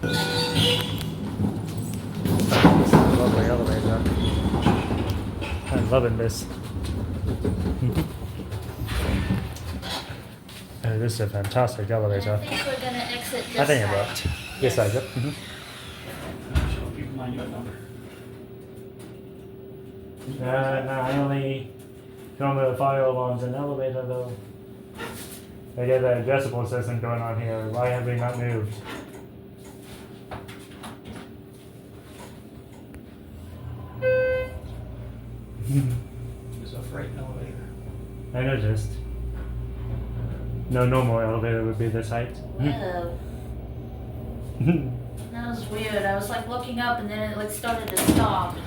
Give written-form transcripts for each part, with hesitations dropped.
This is a lovely elevator. I'm loving this. This is a fantastic elevator. I think we're gonna exit this I think it side. worked. This side, yep. No, I only come with fire alarms and elevator though. They get the addressable system going on here. Why have we not moved? It's a freight elevator. I noticed. No normal elevator would be this height. Whoa. That was weird. I was like looking up and then it like started to stop.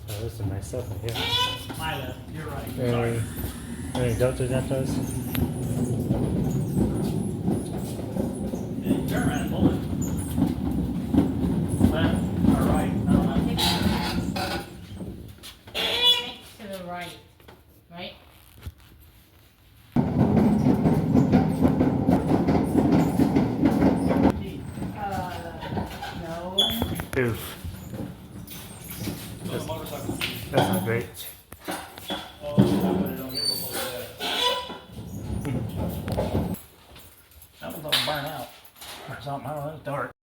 Oh, this is nice stuff in here. My left, you're right. Sorry. Any Delta Dentos? Turn around and pull it. Left or right? I don't know. To the right. Right? No. Oof. No motorcycle. That's not great. Oh, I put it on here before that. That one's gonna burn out or something. I don't know. It's dark.